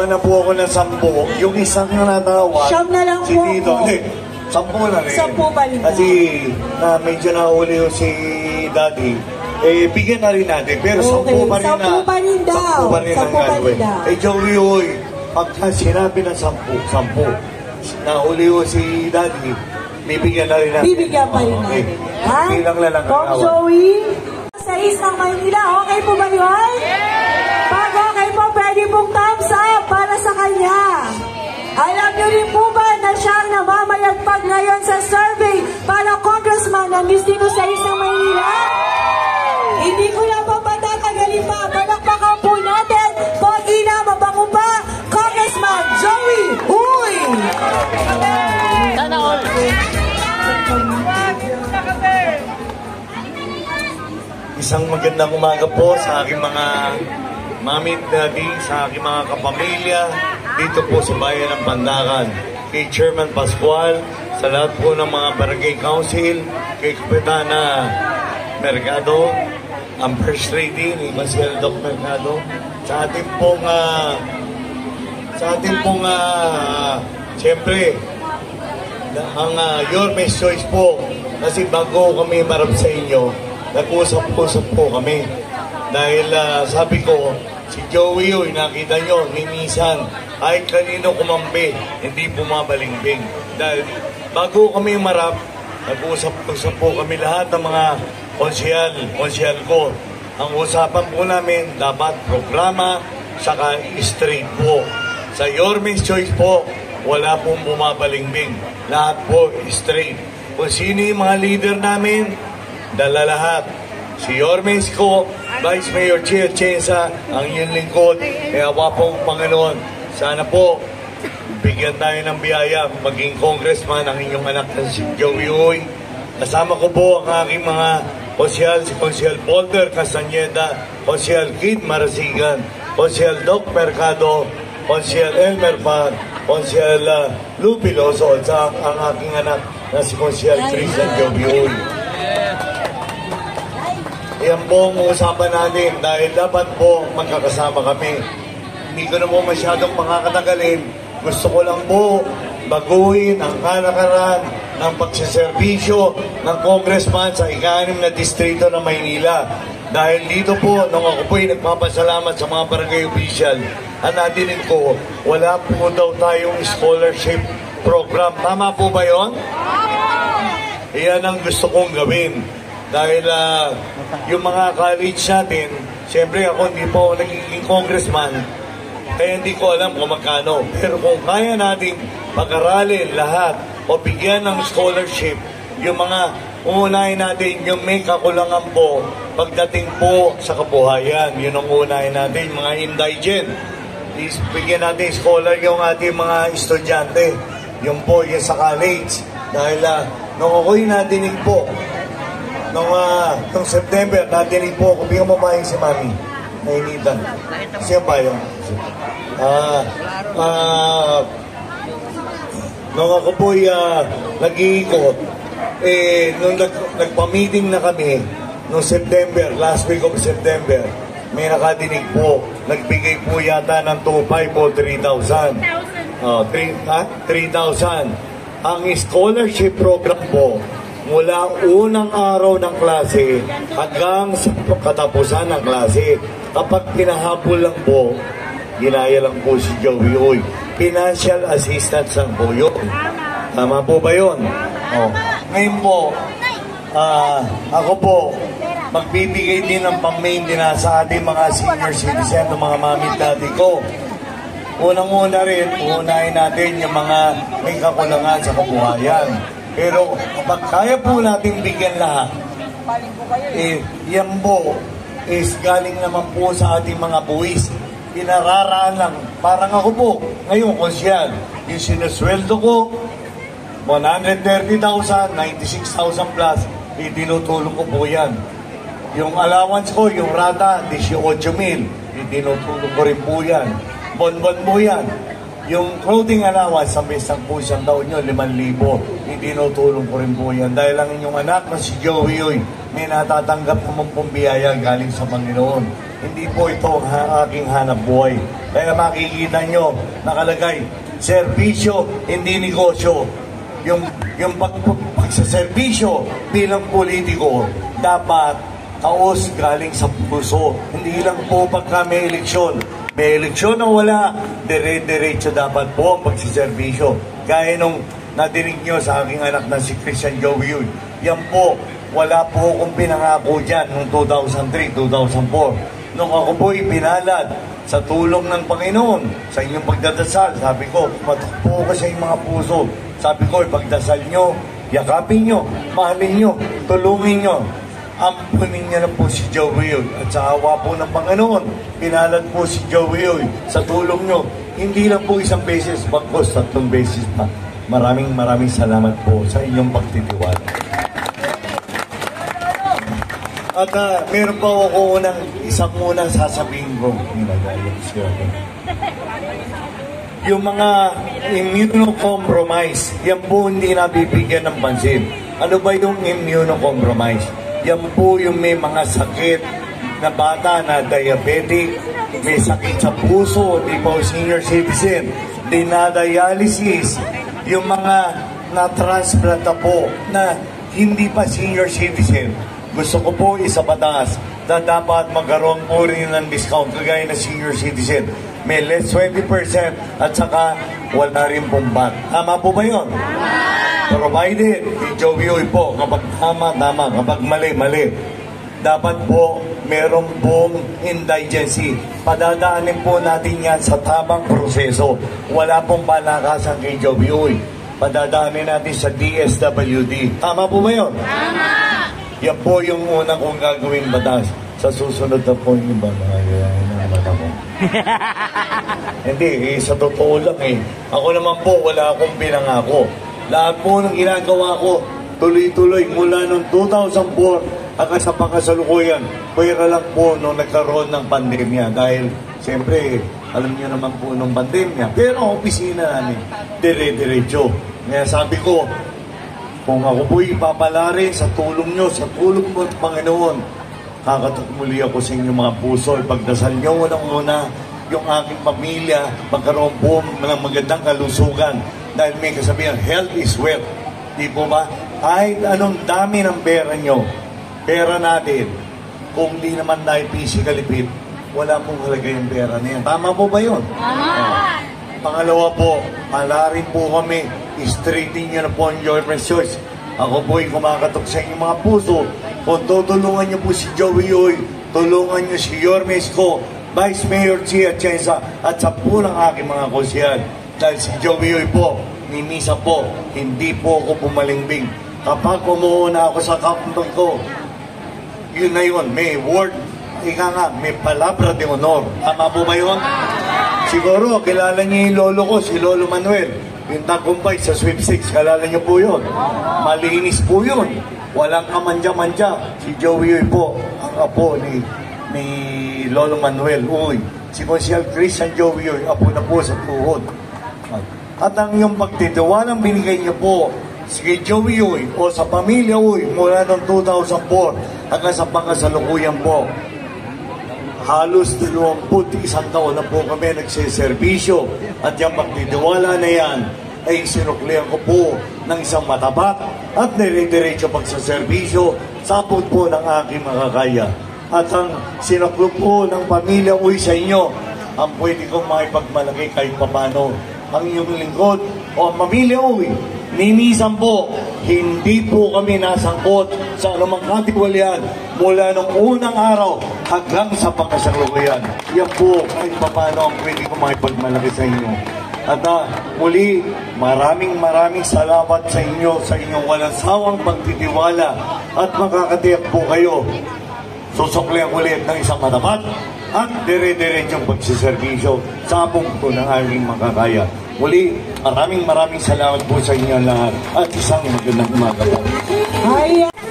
Kuha na po ako ng 10. Yung isang na natawag, Siyam na lang si po Tito. ako. Hindi, 10 na rin. 10 ba rin? Kasi medyo nahuli yung si Daddy. Bigyan na rin natin. Pero 10 pa rin na. 10 pa rin daw. 10 pa rin ang gagawin. Joey, oy, pagka sinabi ng 10, nahuli yung si Daddy, bibigyan na rin natin. Bibigyan pa rin natin. Ha? Bilang lalang Kong Joey, sa Isang Maynila, okay po ba yun? Pag okay po, pwede pong thumbs up para sa kanya. Alam niyo rin po ba na siya ang namamayagpag ngayon sa survey para congressman ng dito sa Isang Maynila? Hindi ko na po patatagalin pa. Palakpakan po natin. Pag-ina, mabango pa, Congressman Joey Uy! Sana all. Isang magandang umaga po sa aking mga mami at daddy, sa aking mga kapamilya dito po sa bayan ng Pandakan. Kay Chairman Pascual, sa lahat po ng mga barangay council, kay Kapitana Mercado, ang First Lady ni Marcel Doc Mercado, sa ating pong siyempre ang Your Best Choice po, kasi bago kami marap sa inyo, nag-usap-usap po kami. Dahil sabi ko, si Joey, nakita nyo, minsan, ay kanino kumampi, hindi bumabalingbing. Dahil bago kami marap, nag-usap-usap po kami lahat ng mga konsyal ko. Ang usapan po namin, dapat programa, saka straight po. Sa Your Best Choice po, wala pong bumabalingbing. Lahat po straight. Kung sino yung mga leader namin, dala lahat. Si Yormes ko, Vice Mayor Chia Chensa, ang inyong lingkod. Kaya wapong Panginoon, sana po, bigyan tayo ng biyaya, maging congressman ang inyong anak na si Joey Uy. Kasama ko po ang aking mga konsyal, si Konsyal Polder Castañeda, Konsyal Kid Marasigan, Konsyal Doc Mercado, Konsyal Elmer Pan, Konsyal Lupi Loso, at ang aking anak na si Konsyal Tristan Joey Uy. Yan po ang usapan natin dahil dapat po magkakasama kami. Hindi ko na po masyadong makakatagalin. Gusto ko lang po baguhin ang kalakaran ng pagsiservisyo ng congressman sa ika-6 na distrito ng Maynila. Dahil dito po, nung ako po'y nagpapasalamat sa mga barangay official, ang nadinig ko, wala po daw tayong scholarship program. Tama po ba yun? Iyan ang gusto kong gawin. Dahil yung mga college natin, siyempre ako hindi po nagiging congressman, kaya hindi ko alam kung magkano. Pero kung kaya natin pag-aralin lahat o bigyan ng scholarship, yung mga uunahin natin, yung may kakulangan po pagdating po sa kabuhayan, yun ang uunahin natin, mga indigent. Bigyan natin scholar yung ating mga estudyante, yung po yung sa college. Dahil nung ako'y nadinig po, Nung September, natinig po ako, bigyan mo maing si Mami, nainitan. Siya ba yun? Nung ako po'y nag-iikot, nung nagpa-meeting na kami, nung September, last week of September, may nakadinig po, nagbigay po yata ng 2,500 o 3,000. 3,000. Ang scholarship program po, mula unang araw ng klase hanggang sa katapusan ng klase. Kapag pinahabol lang po, ginaya lang po si Joey Uy. Financial assistance lang po yun. Tama po ba yun? Ngayon po, ako po, magbibigay din ng pang-maintenance sa ating mga senior citizen, ng mga mami daddy ko. Unang-una rin, unahin natin yung mga may kakulangan sa kabuhayan. Pero kapag kaya po natin bigyan lahat, yan po is galing naman po sa ating mga buwis. Pinararaan lang. Parang ako po, ngayon konsyal, yung sinusweldo ko, 130,000, 96,000 plus, itinutulong ko po yan. Yung allowance ko, yung rata, 18,000, itinutulong ko rin po yan. Bon-bon po yan. Yung clothing allowance sa isang po siyang taon nyo, 5,000. Itinutulong ko rin po yan. Dahil ang inyong anak na si Joey Uy, may natatanggap naman pong biyaya galing sa Panginoon. Hindi po ito ang aking hanap buhay. Kaya makikita nyo, nakalagay, serbisyo, hindi negosyo. Yung pagsaserbisyo bilang politiko, dapat taos galing sa puso. Hindi lang po pagka may eleksyon. May eleksyon o wala, dire-diretso dapat po ang pagsiservisyo. Gaya nung nadinig nyo sa aking anak na si Christian Joey Uy. Yan po, wala po akong pinangako dyan noong 2003, 2004. Nung ako po ipinalad sa tulong ng Panginoon, sa inyong pagdadasal, sabi ko, matukpo ko sa inyong mga puso. Sabi ko, ipagdasal nyo, yakapin nyo, mahalin nyo, tulungin nyo. Ampunin niya na po si Joey Uy. At sa awa po ng Panginoon, pinalad po si Joey Uy sa tulong nyo. Hindi lang po isang beses, bagkos 3 beses pa. Maraming salamat po sa inyong pagtitiwala. At meron pa ako unang isang munang sasabihin ko. Yung mga immunocompromise, yan po hindi nabibigyan ng pansin. Ano ba yung immunocompromise? Yan po yung may mga sakit na bata na diabetic, may sakit sa puso, di po senior citizen, dinadialysis, yung mga na-transplant na po na hindi pa senior citizen. Gusto ko po isabatas na dapat magkaroon po rin ng discount kagaya na senior citizen. May less 20% at saka wala rin pong VAT. Tama po ba yun? Provided, Joey Uy po, kapag tama, kapag mali. Dapat po, meron pong indigency. Padadaanin po natin yan sa tamang proseso. Wala pong palakasan kay Joey Uy. Padadaanin natin sa DSWD. Tama po ba yun? Tama! Yan po yung unang kong gagawin batas. Sa susunod na po yung iba, ako. Hindi, sa totoo lang Ako naman po, wala akong pinangako. Lahat po ng ginagawa ko, tuloy-tuloy mula noong 2004 hanggang sa pangkasalukuyan. Pwera lang po nung nagkaroon ng pandemya. Dahil, siyempre, alam niyo naman po nung pandemya. Pero ang opisina namin, dire-diretso. Kaya sabi ko, kung ako po ipapalari sa tulong nyo, sa tulong mo ng Panginoon, kakatok muli ako sa inyong mga puso. Ipagdasal nyo unang-una yung aking pamilya, magkaroon po ng magandang kalusugan. Dahil may kasabihan, health is wealth. Di po ba? Kahit anong dami ng pera nyo, pera natin, kung di naman tayo physically fit, wala pong halaga yung pera na yan. Tama po ba yun? Pangalawa po, malarin po kami, straighten nyo na po ang your choice. Ako po'y kumakatok sa inyong mga puso. Kung tutulungan nyo po si Joey Uy, tulungan nyo si Yormes ko, Vice Mayor Chia Atienza, at sa po ng aking mga konsyal. Dahil si Joey Uy po, minisa po, hindi po ako pumalingbing. Kapag umuuna ako sa kampang ko, yun na yun, may word, may palabra de honor. Tama po ba yun? Siguro, kilala niyo yung lolo ko, si Lolo Manuel. Yung tagumpay sa Sweep 6, kilala niyo po yun. Malinis po yun. Walang kamandya-mandya. Si Joey Uy po, ang apo ni Lolo Manuel Uy. Si Consial Christian Joey Uy, apo na po sa tuhod. At ang iyong pagtitiwalang binigay niyo po si Joey Uy o sa pamilya Uy mula noong 2004 hanggang sa pangkasalukuyan po. Halos 21 taon na po kami nagsiservisyo at yung pagtitiwala na yan ay sinuklihan ko po ng isang matapat at nire-diretso pagsaservisyo sa abot po ng aking makakaya. At ang sinuklo po ng pamilya Uy sa inyo, ang pwede kong makipagmalaki kahit papano. Ang inyong lingkod o ang pamilya Uy, ninisan po, hindi po kami nasangkot sa anumang katiwalian mula nung unang araw hanggang sa pagkasalukuyan. Yan po kahit papano ang pwede kong makipagmalaki sa inyo. At muli, maraming salamat sa inyo, sa inyong walang sawang pagtitiwala at makakatiyak po kayo. Susuklihan ulit ng isang matapat at dire-diretsong pagsiservisyo sa abong ko ng aking makakaya. Muli, maraming salamat po sa inyo lahat at isang magandang umaga po.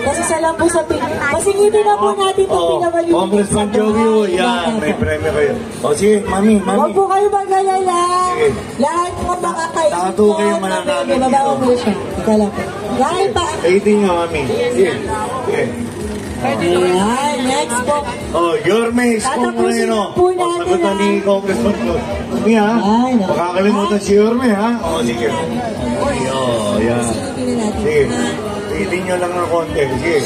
Kasi sa lang po sa pasingitin na po natin itong pinabalik. Congressman Joey, yan, may premyo kayo. O sige, mami. Huwag po kayo mag-alala. Sige. Lahat po makakain. Tato kayo mananalo dito. Babawa mo siya. Ika lang po. Dahil pa. Kaiti nyo, mami. Sige. Sige. Ayan, next po. Oh, Yorme, Iskong Moreno. po natin, Sagutan ni Congressman Joey. Mami ha, Ay, no. makakalimutan si Yorme ha. O sige. Yan. Sige. Kaiti nyo lang ng konti. Sige.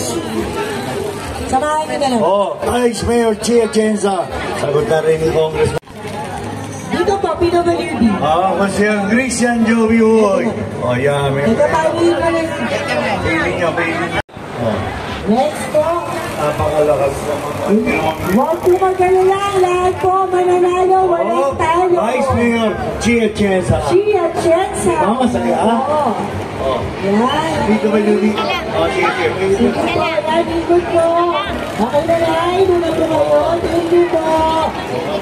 Samahan nyo na lang. Vice Mayor Chia Chenza. Sagot na rin ni Congressman. Dito po, PWD. Kasi ang Christian Joey Uy. Yan. Ito tayo yung kalit. Kaiti nyo. Next po. Napakalakas naman. Huwag po mag-alala. Lahat po mananalo. Walang talo. Vice Mayor Chia Chenza. Chia Chenza. Masaya ha? Oo. Yan. Dito ba yun? Sige. Sige po, yan. Ikot po. Okay na lang. Muna po kayo. Thank you po.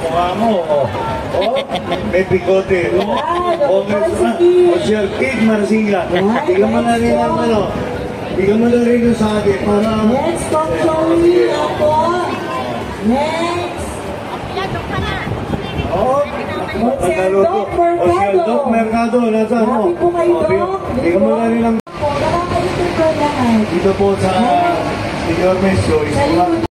Mukha mo. May bigote. Congressman. Sir Kid Marcila. Hindi ka man narinig ano. Hindi ka man narinig sa akin. Para... Next, Kong Joey. Ako. Next. Doc Mercado. Nasaan mo? Happy po kayo, Doc. Hindi ka man narinig. Nakakalitin ko lahat. Dito po sa Senior Mesyo.